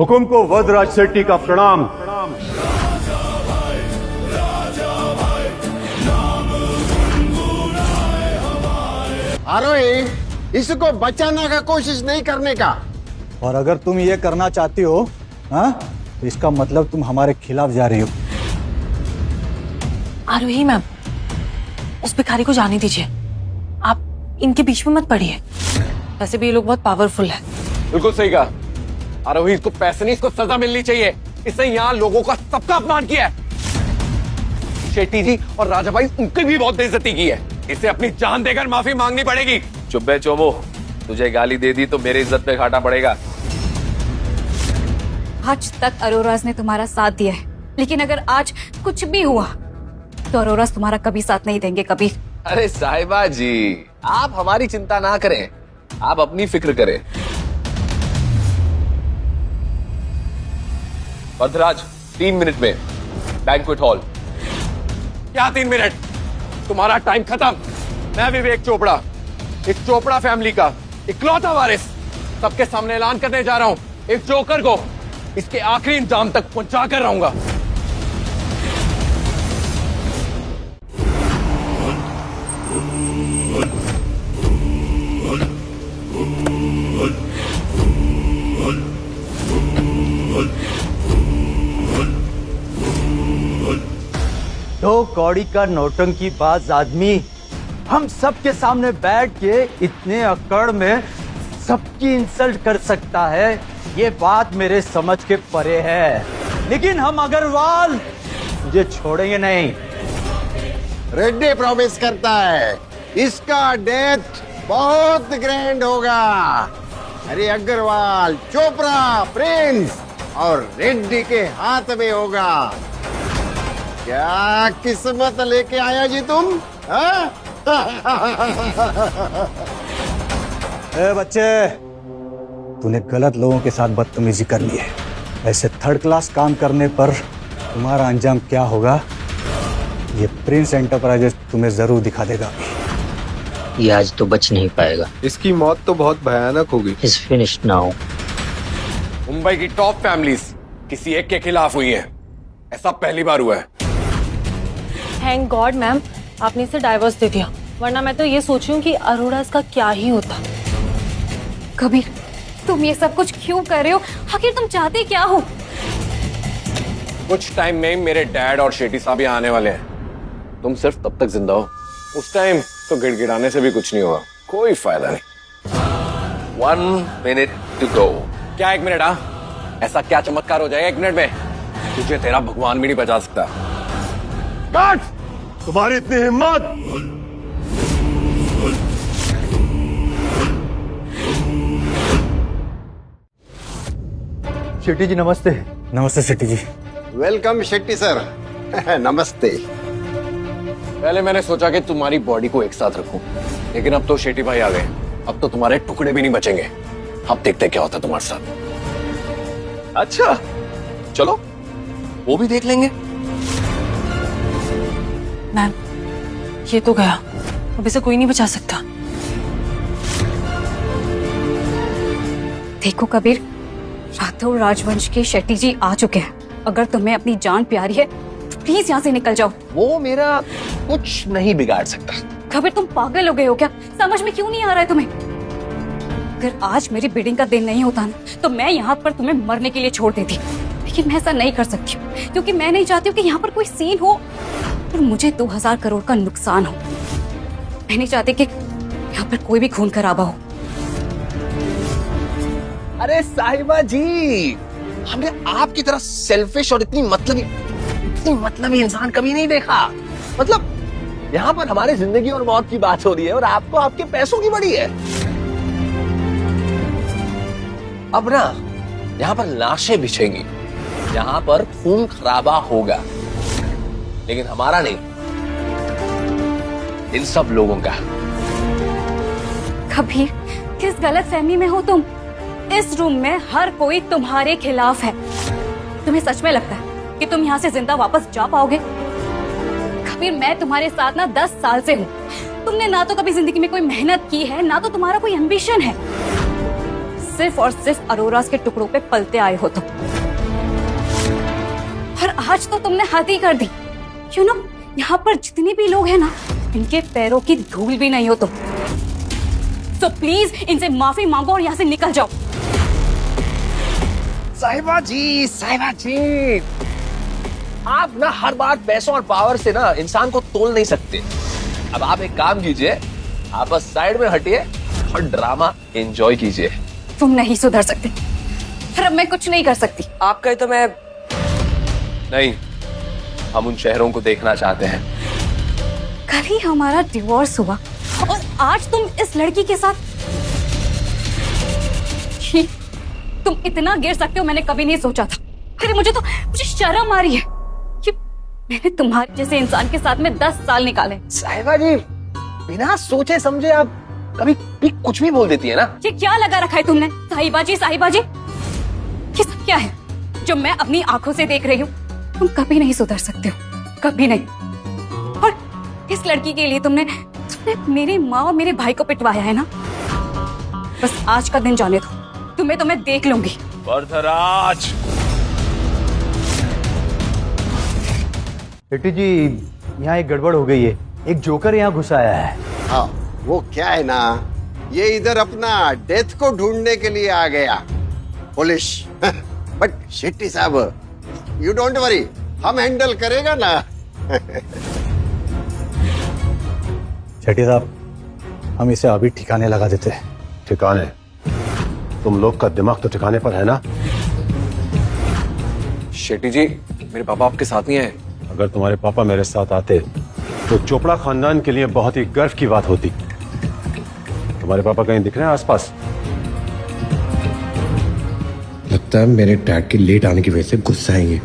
हुकुम को वदराज शेट्टी का प्रणाम। आरोही, इसको बचाने का कोशिश नहीं करने का। और अगर तुम ये करना चाहती हो, हाँ, तो इसका मतलब तुम हमारे खिलाफ जा रही हो। आरोही मैम, उस भिखारी को जाने दीजिए। आप इनके बीच में मत पड़िए। वैसे भी ये लोग बहुत पावरफुल है। बिल्कुल सही कहा आरोही, इसको पैसे नहीं, इसको सजा मिलनी चाहिए। इसने यहाँ लोगों का सबका अपमान किया है। शेट्टी जी और राजा भाई, उनकी भी बहुत बेइज्जती की है। इसे अपनी जान देकर माफी मांगनी पड़ेगी। चुप बे चोमो, तुझे गाली दे दी तो मेरी इज्जत पे घाटा पड़ेगा। आज तक अरोराज ने तुम्हारा साथ दिया है, लेकिन अगर आज कुछ भी हुआ तो अरोराज तुम्हारा कभी साथ नहीं देंगे, कभी। अरे साहिबा जी, आप हमारी चिंता ना करें, आप अपनी फिक्र करें। भद्राज 3 मिनट में बैंक्वेट हॉल। क्या 3 मिनट? तुम्हारा टाइम खत्म। मैं विवेक चोपड़ा, इस चोपड़ा फैमिली का इकलौता वारिस, सबके सामने ऐलान करने जा रहा हूं, इस जोकर को इसके आखिरी इंतजाम तक पहुंचा कर रहूंगा। तो कौड़ी का नौटंकी बाज आदमी हम सबके सामने बैठ के इतने अकड़ में सबकी इंसल्ट कर सकता है, ये बात मेरे समझ के परे है। लेकिन हम अग्रवाल तुझे छोड़ेंगे नहीं। रेड्डी प्रॉमिस करता है इसका डेथ बहुत ग्रैंड होगा। अरे अग्रवाल, चोपड़ा, प्रिंस और रेड्डी के हाथ में होगा। क्या किस्मत लेके आया जी तुम? ए बच्चे, तूने गलत लोगों के साथ बदतमीजी कर ली है। ऐसे थर्ड क्लास काम करने पर तुम्हारा अंजाम क्या होगा, ये प्रिंस एंटरप्राइजेस तुम्हें जरूर दिखा देगा। ये आज तो बच नहीं पाएगा। इसकी मौत तो बहुत भयानक होगी। Is finished now. मुंबई की टॉप फैमिलीज किसी एक के खिलाफ हुई है, ऐसा पहली बार हुआ है। थैंक गॉड मैम, आपने इसे डाइवोर्स दे दिया, वरना मैं तो ये सोच रही हूँ कि अरोड़ा इसका क्या ही होता। कबीर, तुम ये सब कुछ क्यों कर रहे हो? आखिर तुम चाहते क्या हो? कुछ टाइम में मेरे डैड और शेट्टी साहब यहाँ आने वाले हैं। तुम सिर्फ तब तक जिंदा हो, उस टाइम तो गिड़गिड़ाने से भी कुछ नहीं होगा, कोई फायदा नहीं। 1 मिनट टू गो। क्या 1 मिनट? ऐसा क्या चमत्कार हो जाएगा 1 मिनट में? तुझे तेरा भगवान भी नहीं बचा सकता। काट! तुम्हारी इतनी हिम्मत! शेट्टी जी नमस्ते। नमस्ते शेट्टी जी। Welcome Shetty sir. नमस्ते। पहले मैंने सोचा कि तुम्हारी बॉडी को एक साथ रखूं, लेकिन अब तो शेट्टी भाई आ गए, अब तो तुम्हारे टुकड़े भी नहीं बचेंगे। अब देखते क्या होता है तुम्हारे साथ। अच्छा चलो, वो भी देख लेंगे। मैम, ये तो गया, अब इसे कोई नहीं बचा सकता। देखो कबीर, राठौर राजवंश के शेट्टी जी आ चुके हैं। अगर तुम्हें अपनी जान प्यारी है, प्लीज यहाँ से निकल जाओ। वो मेरा कुछ नहीं बिगाड़ सकता। कबीर, तुम पागल हो गए हो क्या? समझ में क्यों नहीं आ रहा है तुम्हें? अगर आज मेरी बिडिंग का दिन नहीं होता ना, तो मैं यहाँ पर तुम्हें मरने के लिए छोड़ देती, लेकिन मैं ऐसा नहीं कर सकती हूँ, क्योंकि मैं नहीं चाहती हूँ कि यहाँ पर कोई सीन हो और मुझे 2000 करोड़ का नुकसान हो। मैं नहीं चाहती कि यहाँ पर कोई भी खून खराबा हो। अरे साहिबा जी, हमने आपकी तरह सेल्फिश और इतनी मतलबी इंसान कभी नहीं देखा। मतलब यहाँ पर हमारी जिंदगी और मौत की बात हो रही है और आपको आपके पैसों की बड़ी है। अब ना यहाँ पर लाशें बिछेंगी, यहाँ पर खून खराबा होगा, लेकिन हमारा नहीं, इन सब लोगों का। कबीर, किस गलत फहमी में हो तुम? इस रूम में हर कोई तुम्हारे खिलाफ है। तुम्हें सच में लगता है कि तुम यहाँ से जिंदा वापस जा पाओगे? कबीर, मैं तुम्हारे साथ ना 10 साल से हूँ। तुमने ना तो कभी जिंदगी में कोई मेहनत की है, ना तो तुम्हारा कोई एम्बिशन है। सिर्फ और सिर्फ अरोरास के टुकड़ों पे पलते आए हो तुम। और आज तो तुमने हद ही कर दी। यू नो, यहाँ पर जितने भी लोग हैं ना, इनके पैरों की धूल भी नहीं हो तुम। तो प्लीज इनसे माफी मांगो और यहाँ से निकल जाओ। साहिबा जी, आप ना हर बार पैसों और पावर से ना इंसान को तोल नहीं सकते। अब आप एक काम कीजिए, आप बस साइड में हटिए और ड्रामा एंजॉय कीजिए। तुम नहीं सुधर सकते, फिर अब मैं कुछ नहीं कर सकती। आप कहे तो मैं नहीं, हम उन शहरों को देखना चाहते हैं। कल ही हमारा डिवोर्स हुआ और आज तुम इस लड़की के साथ। छी, तुम इतना गिर सकते हो मैंने कभी नहीं सोचा था। अरे मुझे शर्म आ रही है कि मैंने तुम्हारे जैसे इंसान के साथ में 10 साल निकाले। साहिबा जी, बिना सोचे समझे आप कभी भी कुछ भी बोल देती है ना। ये क्या लगा रखा है तुमने? साहिबा जी, ये सब क्या है जो मैं अपनी आंखों से देख रही हूँ? तुम कभी नहीं सुधर सकते हो, कभी नहीं। और इस लड़की के लिए तुमने मेरी माँ और मेरे भाई को पिटवाया है ना। बस आज का दिन जाने दो, तुम्हें देख लूंगी। वरदराज, शेट्टी जी, यहाँ एक गड़बड़ हो गई है। एक जोकर यहाँ घुस आया है। हाँ, वो क्या है ना, ये इधर अपना डेथ को ढूंढने के लिए आ गया, पुलिस। बट शेट्टी साहब, यू डोंट वरी, हम हैंडल करेगा ना। शेट्टी साहब, हम इसे अभी ठिकाने लगा देते हैं। ठिकाने? तुम लोग का दिमाग तो ठिकाने पर है ना? शेट्टी जी, मेरे पापा आपके साथ नहीं है। अगर तुम्हारे पापा मेरे साथ आते तो चोपड़ा खानदान के लिए बहुत ही गर्व की बात होती। तुम्हारे पापा कहीं दिख रहे हैं आसपास? लगता है मेरे डैड के लेट आने की वजह से गुस्सा है ये।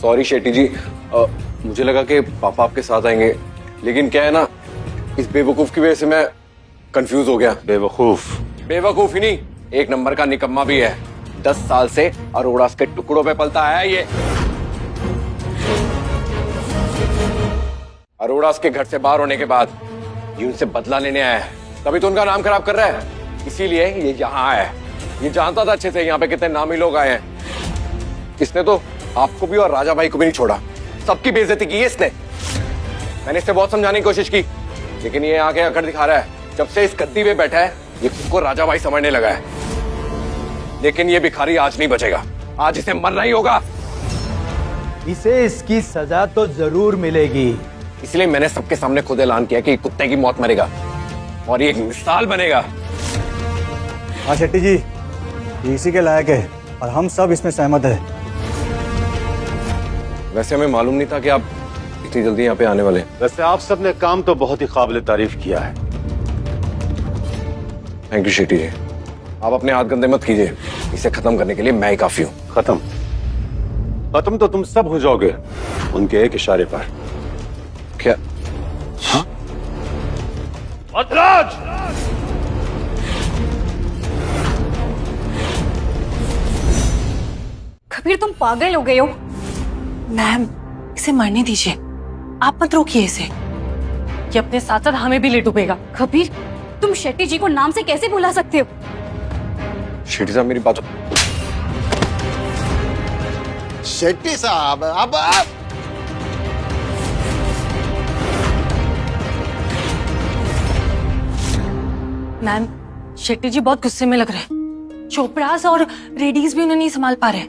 सॉरी शेट्टी जी, मुझे लगा कि पापा आपके साथ आएंगे, लेकिन क्या है ना, इस बेवकूफ की वजह से मैं कंफ्यूज हो गया। बेवकूफ ही नहीं, एक नंबर का निकम्मा भी है। 10 साल से अरोड़ा के टुकड़ों पे पलता आया ये। अरोड़ा के घर से बाहर होने के बाद ये उनसे बदला लेने आया है, तभी तो उनका नाम खराब कर रहा है। इसीलिए ये यहाँ आया है। ये जानता था अच्छे से यहाँ पे कितने नामी लोग आए हैं। इसने तो आपको भी और राजा भाई को भी नहीं छोड़ा, सबकी बेइज्जती की है इसने। मैंने इसे बहुत समझाने की कोशिश की, लेकिन ये आके अकड़ दिखा रहा है। जब से इस गद्दी पे बैठा है, ये खुद को राजा भाई समझने लगा है। लेकिन ये भिखारी आज नहीं बचेगा, आज इसे मरना ही होगा। इसे इसकी सजा तो जरूर मिलेगी। इसलिए मैंने सबके सामने खुद ऐलान किया कि कुत्ते की मौत मरेगा और ये एक मिसाल बनेगा। हाँ शेट्टी जी, ये इसी के लायक है और हम सब इसमें सहमत है। वैसे हमें मालूम नहीं था कि आप इतनी जल्दी यहाँ पे आने वाले। वैसे आप सब ने काम तो बहुत ही काबिल तारीफ किया है। थैंक यू शेट्टी जी। आप अपने हाथ गंदे मत कीजिए, इसे खत्म करने के लिए मैं ही काफी हूँ। खत्म तो तुम सब हो जाओगे उनके एक इशारे पर। क्या? हाँ? वरदराज! कबीर, तुम पागल हो गए हो। मैम, इसे मरने दीजिए, आप मत रोकिए इसे। ये अपने साथ साथ हमें भी ले डूबेगा। कबीर, तुम शेट्टी जी को नाम से कैसे बुला सकते हो? शेट्टी साहब मेरी बात। शेट्टी साहब, अब मैम, शेट्टी जी बहुत गुस्से में लग रहे हैं। चोपड़ास और रेडीज भी उन्हें नहीं संभाल पा रहे।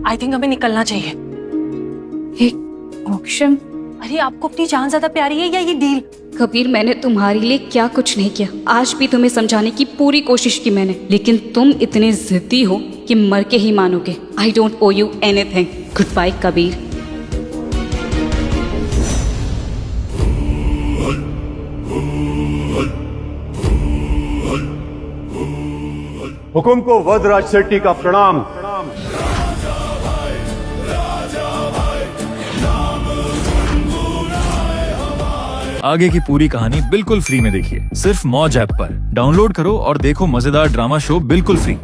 आई थिंक हमें निकलना चाहिए। एक ऑप्शन? अरे आपको अपनी जान ज्यादा प्यारी है या ये डील? कबीर, मैंने तुम्हारे लिए क्या कुछ नहीं किया। आज भी तुम्हें समझाने की पूरी कोशिश की मैंने, लेकिन तुम इतने जिद्दी हो कि मर के ही मानोगे। I don't owe you anything. Good bye Kabir. हुकुम को वरदराज शेट्टी का प्रणाम। आगे की पूरी कहानी बिल्कुल फ्री में देखिए, सिर्फ मौज ऐप पर। डाउनलोड करो और देखो मजेदार ड्रामा शो बिल्कुल फ्री।